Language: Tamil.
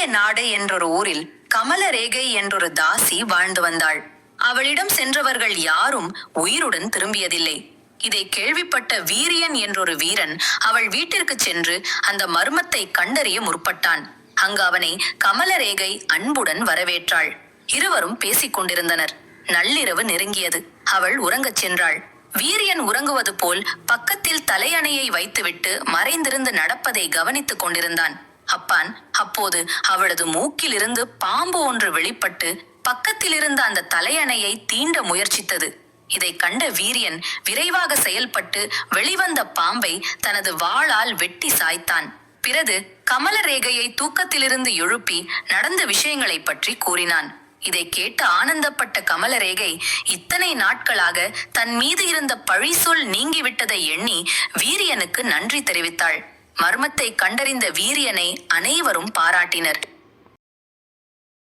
நாடு என்றொரு ஊரில் கமலரேகை என்றொரு தாசி வாழ்ந்து வந்தாள். அவளிடம் சென்றவர்கள் யாரும் உயிருடன் திரும்பியதில்லை. இதை கேள்விப்பட்ட வீரியன் என்றொரு வீரன் அவள் வீட்டிற்கு சென்று அந்த மர்மத்தை கண்டறிய முற்பட்டான். அங்கு அவனை கமலரேகை அன்புடன் வரவேற்றாள். இருவரும் பேசிக் கொண்டிருந்தனர். நள்ளிரவு நெருங்கியது. அவள் உறங்கச் சென்றாள். வீரியன் உறங்குவது போல் பக்கத்தில் தலையணையை வைத்துவிட்டு மறைந்திருந்து நடப்பதை கவனித்துக் கொண்டிருந்தான். அப்பான் அப்போது அவளது மூக்கிலிருந்து பாம்பு ஒன்று வெளிப்பட்டு பக்கத்தில் இருந்த அந்த தலையணையை தீண்ட முயற்சித்தது. இதை கண்ட வீரியன் விரைவாக செயல்பட்டு வெளிவந்த பாம்பை தனது வாளால் வெட்டி சாய்த்தான். பிறகு கமலரேகையை தூக்கத்திலிருந்து எழுப்பி நடந்த விஷயங்களை பற்றி கூறினான். இதை கேட்டு ஆனந்தப்பட்ட கமலரேகை இத்தனை நாட்களாக தன் மீது இருந்த பழி சொல் நீங்கிவிட்டதை எண்ணி வீரியனுக்கு நன்றி தெரிவித்தாள். மர்மத்தை கண்டறிந்த வீரியனை அனைவரும் பாராட்டினர்.